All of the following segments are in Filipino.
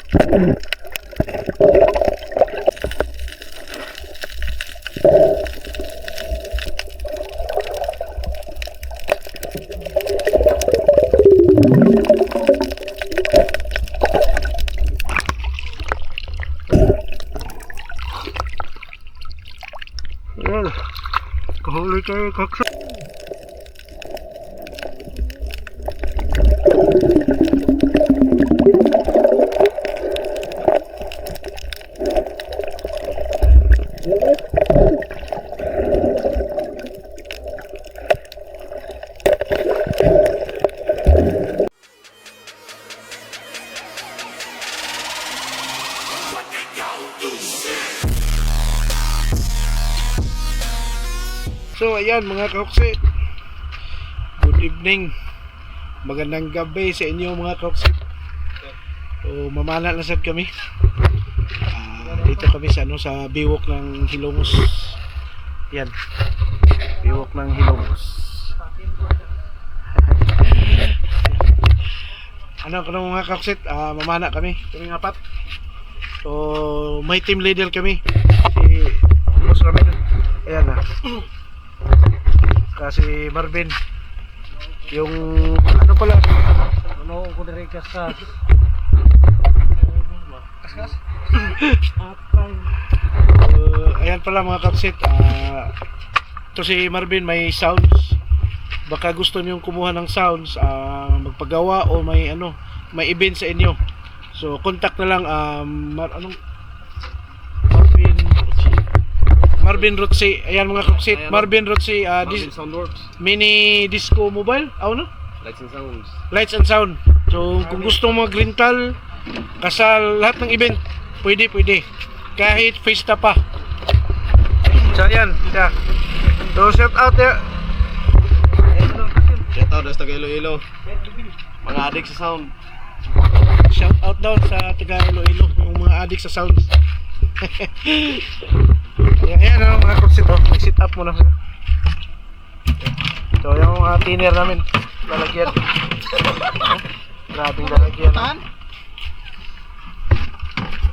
Ayan, kahuli tayo kaksa. So ayan mga kauksit, good evening, magandang gabi sa inyo mga kauksit. So mamana na sad kami, dito kami sa, sa biwok ng Hilongos. Yan, biwok ng Hilongos. Ano mga kauksit, mamana kami, kaming apat. So may team leader kami, si Boss Ramil. Ayan na, kasi Marvin yung ano pala, ano ko direct sa ayan pala mga kapsit, ito si Marvin may sounds, baka gusto niyong kumuha ng sounds, magpagawa o may may event sa inyo, so contact na lang Marvin Rotsi. Ayan mga kapsit, Marvin Rotsi, mini disco mobile, Lights and sounds. Lights and sound. So kung gusto mo mag-rental, kasal, lahat ng event, pwede. Kahit fiesta pa. So ayan, siya. So shout out ya. Shout out sa taga Iloilo. Mga adik sa sound. Shout out daw sa taga Iloilo, yung mga adik sa sound. Ayan mga kapsit, mag-sit up muna. So yung thinner namin, lalagyan. Grabing lalagyan.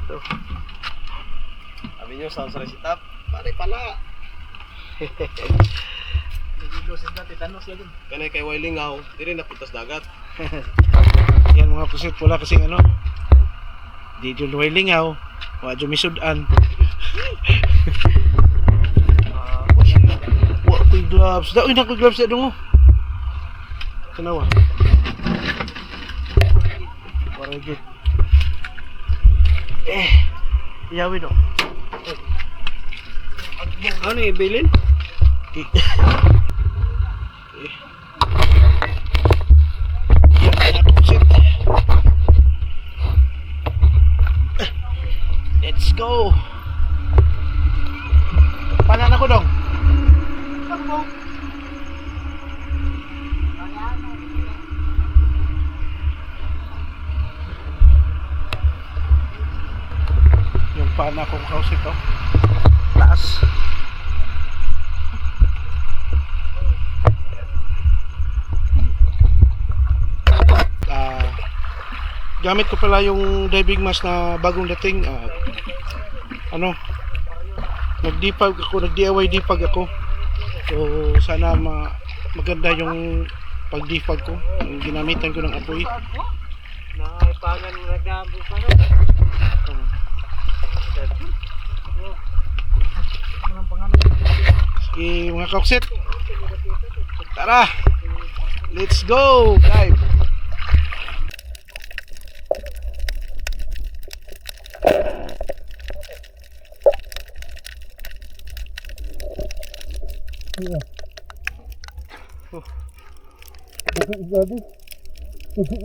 So Sabi nyo, sound sa sit up. Pare pala. Kanay kay Wailingaw, di rin napuntas dagat. Yan mga kapsit, wala kasing di dyan Wailingaw, wala dyan misudan. Wala ko'y gloves. Uy, na ko'y gloves na dungo. Kanawa. Very good. Iyawin o. Ano yung bilin? Let's go. Panan ako dong. Yung pana kong house ito, taas. Gamit ko pala yung diving mask na bagong dating. Nag-dipag ako, nag-DIY dipag ako. So sana maganda yung pag-dipag ko, yung ginamitan ko ng apoy. Naipagan nagdabo pa no. Sige mga kauksit, tara, let's go dive.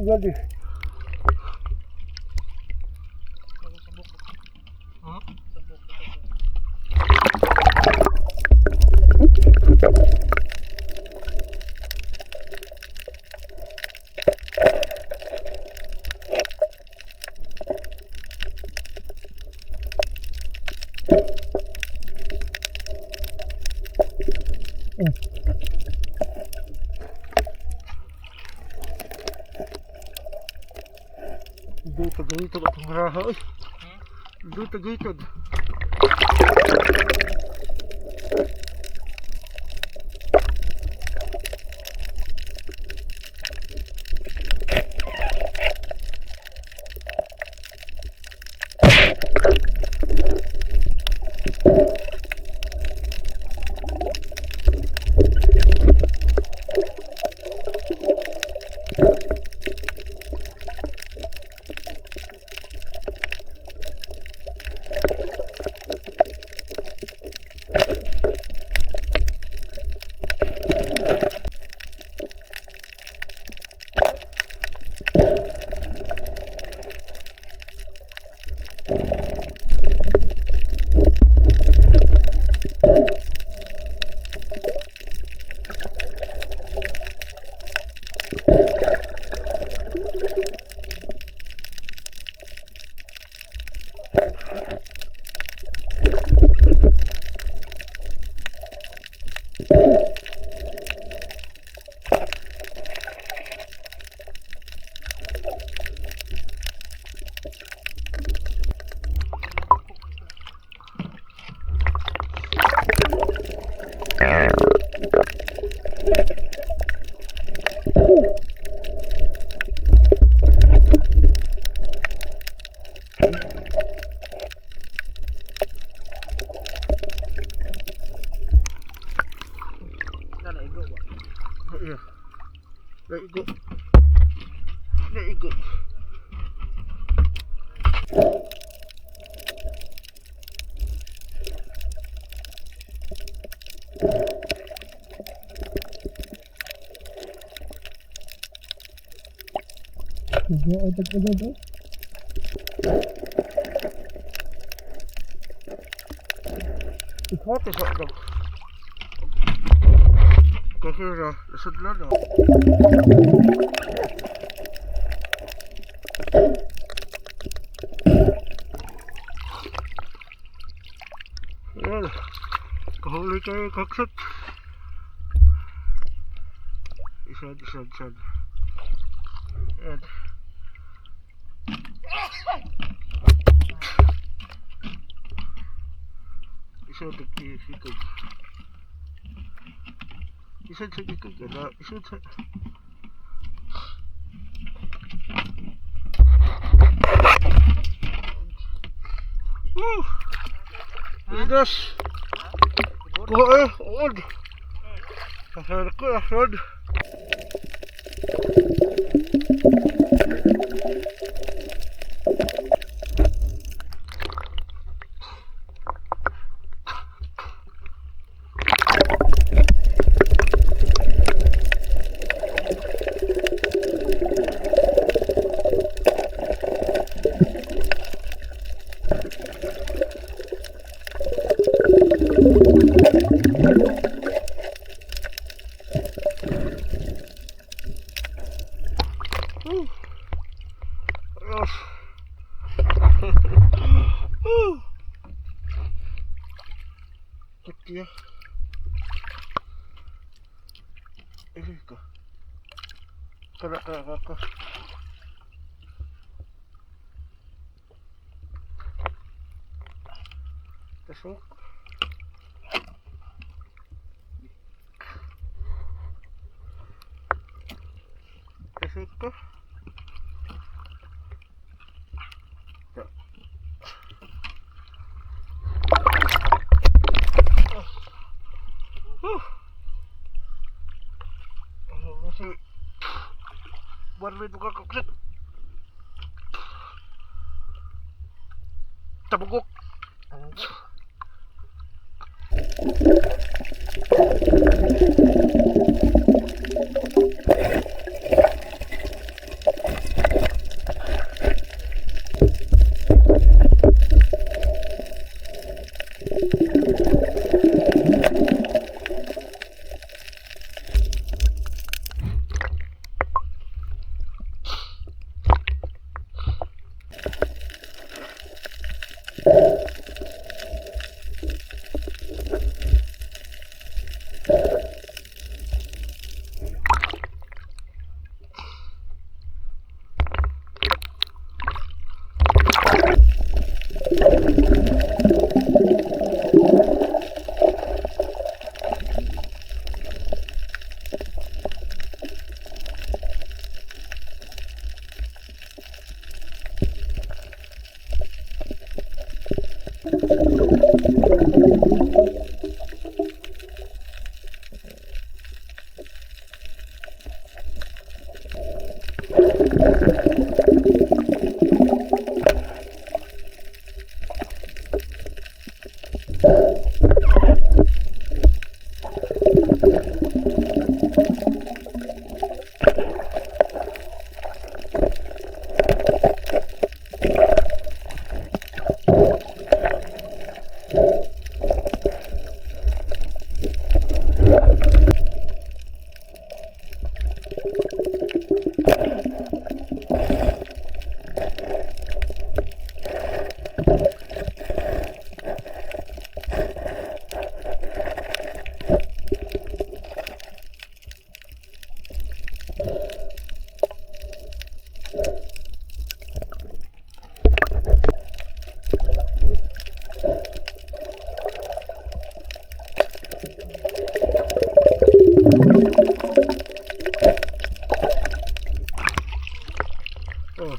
Jadi Dito gaytod atong raha oy. Dito gaytod. Naigo. Naigo. Ikot sa dog. Kahira, sudlan na. Well, kahuli kayo kaksat. Isad. Yan. Isad nagkisikog. Isad sa ikog na. Isad sa... Lidas! Kuha eh! Uod! Kasar ko asod! Kaya ka kana tasok ka Barley buka kaksit. Tabugok. Oh.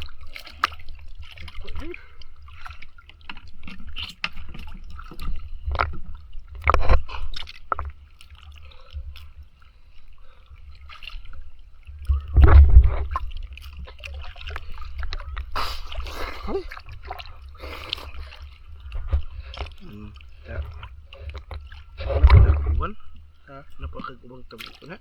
Ay. Ya. Napakagubal. Ha? Napakagubal tabi ko na.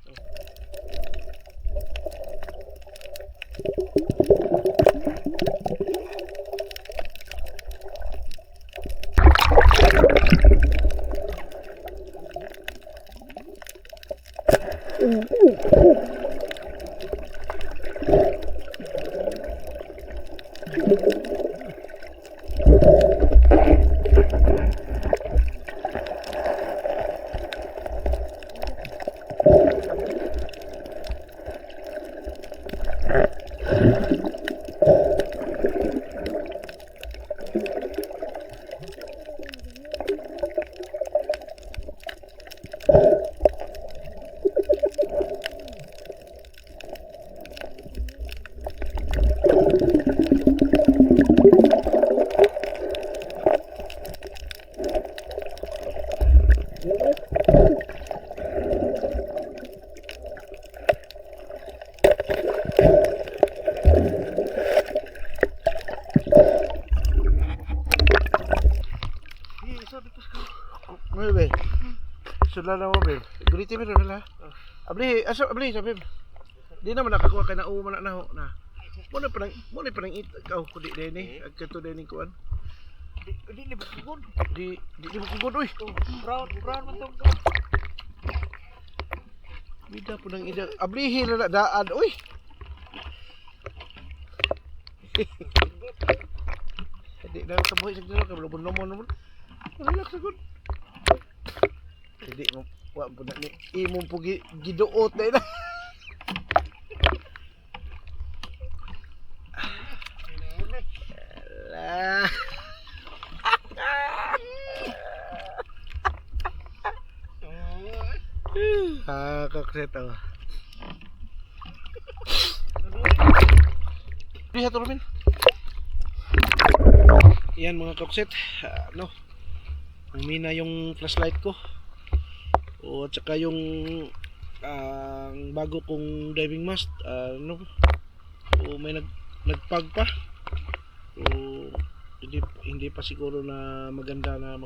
Ano ba? Sula na mo, babe. Guliti mo rin nila. Abli, abli, sabi mo. Di naman nakakuha ka na uman na ho na. Muna pa nang ikaw kundi din eh. Agkato din kuan. Di ni bukod. Di mo kugod, uy. Brown man tong. Bida po nang ida. Ablihin na daan, uy. Hindi na kabuhay sa gano'n, kabalabon naman. Relax agad. Hindi mo, wak po na ni, imong po giduot na ina. Alah. Kakakset ako. Lihat Robin. Yan mga kakset. Ano? Umina yung flashlight ko. O at saka yung bago kong diving mask. Ano? O may nagpag pa. O hindi pa siguro na maganda na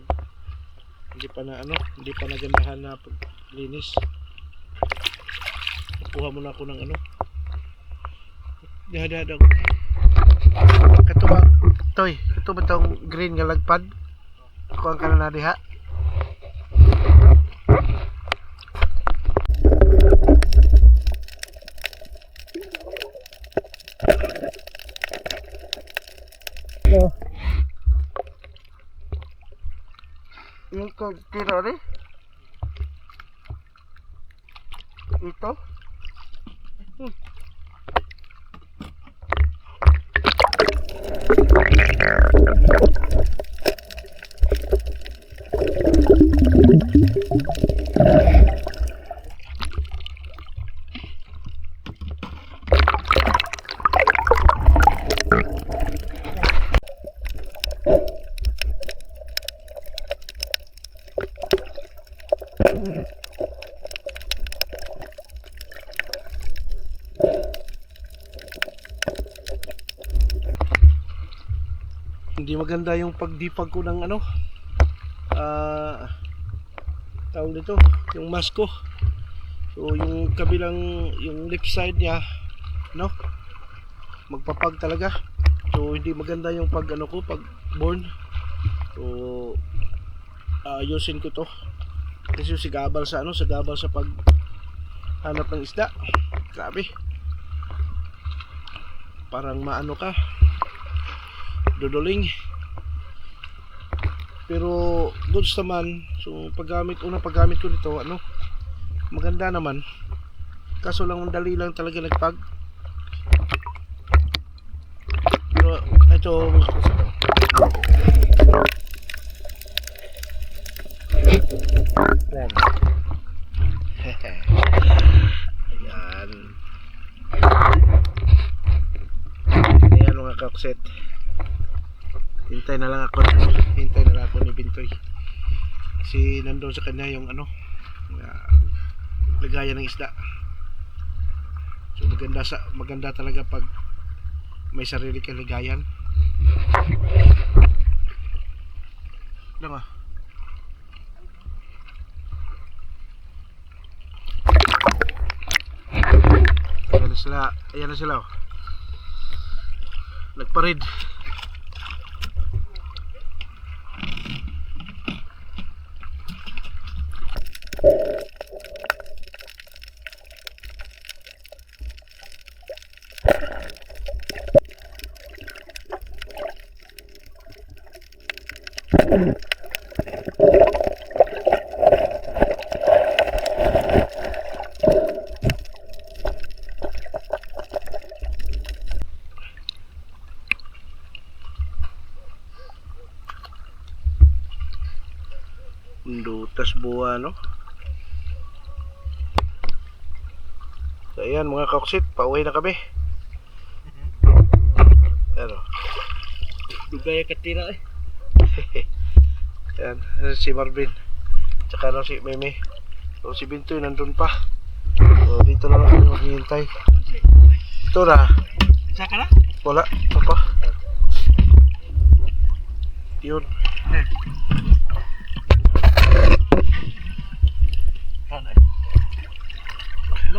hindi pa nagandahan na paglinis. Nakuha mo na ako ng ano. Dahada ko. Kato ba? Toy, ito ba tong green nga lagpad? Ako ang kanan na diha. Yung tira rin. Ito. Hindi maganda yung pagdipag ko ng ano tawag dito, yung mask ko. So yung kabilang, yung left side niya, no, magpapag talaga. So hindi maganda yung pag ano ko, pag burn. So ayusin ko to. Kasi yung sigabal sa ano, sigabal sa pag hanap ng isda. Grabe. Parang maano ka. duduling. Pero goods naman. So paggamit ko nito, ano, maganda naman. Kaso lang dali lang talaga nagpag. Pero ito mga kusip. Yan. Ayan. Ayan mga kakset. Hintay na lang ako ni Bintoy. Kasi nandoon sa kanya yung ano, lagayan ng isda. So maganda talaga pag may sarili kang lagayan. Lang ah. Ayan na sila oh. Nagparid. Dutas buwa no. So ayan mga kaksit, pauwi na kami. Ano? Dugay ka tira eh. Ayan, si Marvin. Tsaka no, si Meme. So si Bintoy nandun pa. So dito na lang kami maghihintay. Ito na. Isa ka na? Wala. Ito pa. Yun.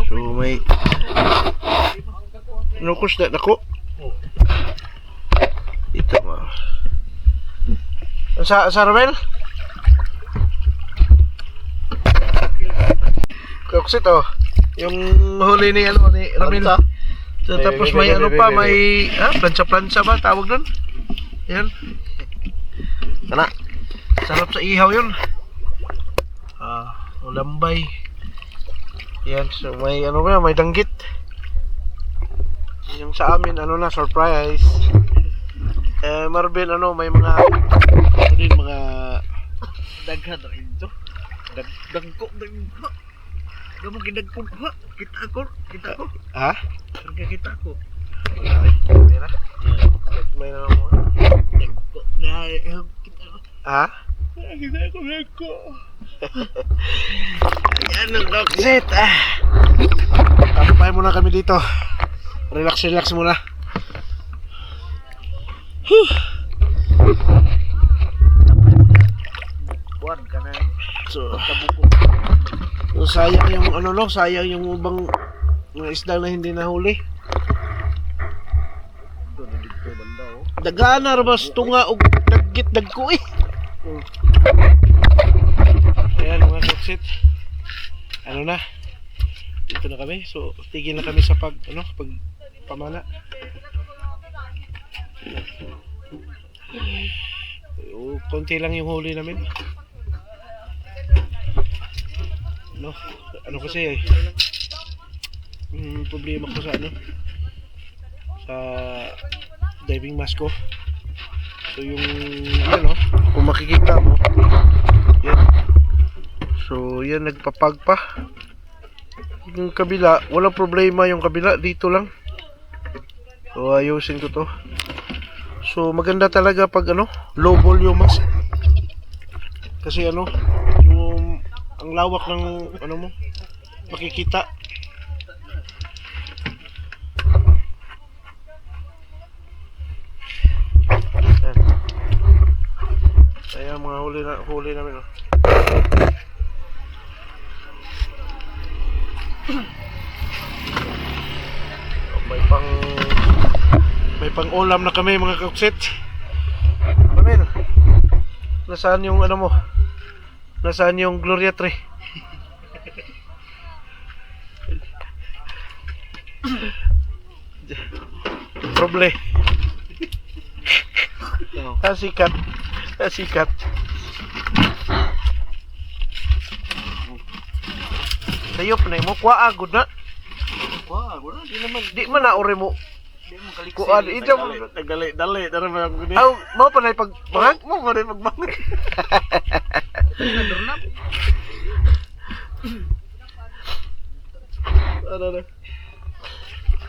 So may nukos na nako. Ito mo. Sa Ramel? Kaksit oh. Yung huli ni ano ni Ramel. So, tapos may ano pa, may plancha-plancha ba tawag doon? Yan. Kana. Sarap sa ihaw yun. Ulambay. Yan, so may ano ba, may danggit. Yung sa amin ano na surprise. Marvin ano, may mga ano din mga Daghan na ito. Dagko. Gamang gidagko ha. Kita ko. ha? Kita ko. Mira. May na mo. Dagko na kita ko. Ha? Kita ko. Yan ang dogset. Tampay muna kami dito. Relax muna. Buwan ka na. So, Tabuko. so sayang yung ano no, sayang yung ubang mga isda na hindi nahuli. Doon na dito banda oh. Dagana rabas tunga og daggit dagko eh. Ayan mga dogset. Ano na? Dito na kami. So, tigil na kami sa pag pamana. Konti lang yung huli namin. Ano kasi problema ko sa sa diving mask ko. So yung yan kung makikita mo yan. So yan nagpapag pa. Yung kabila walang problema, yung kabila dito lang. So ayusin ko to. So maganda talaga pag low volume mask. Kasi yung ang lawak ng mo makikita. Ayan. Ayan mga huli namin may pang ulam na kami mga kaksit. Amen. Nasaan yung mo? Nasaan yung Gloria Tree? Oh. Nasikat. Nasikat. Sayop na mo kuha agud na. Wah, wala di naman. Di man na ore mo. Di mo kaliksi. Kuan idam. Dali, tara ba ako ni. Aw, mo pa na pagbangag mo pa na pagbangag. Nadurnap. Ano na?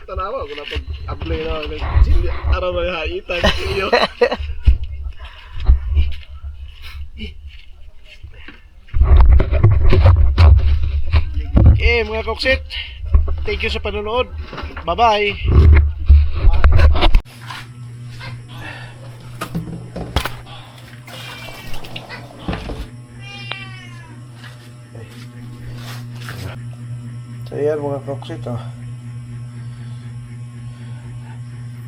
Tanawa ko na pag-apply na araw na haitan iyo. Okay, mga koksit. Thank you sa panonood. Bye-bye. So yan mga koksit, oh.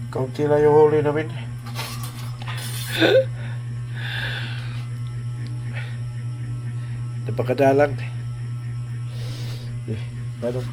Kaunti lang yung huli namin. Napakadalang. Eh, ano?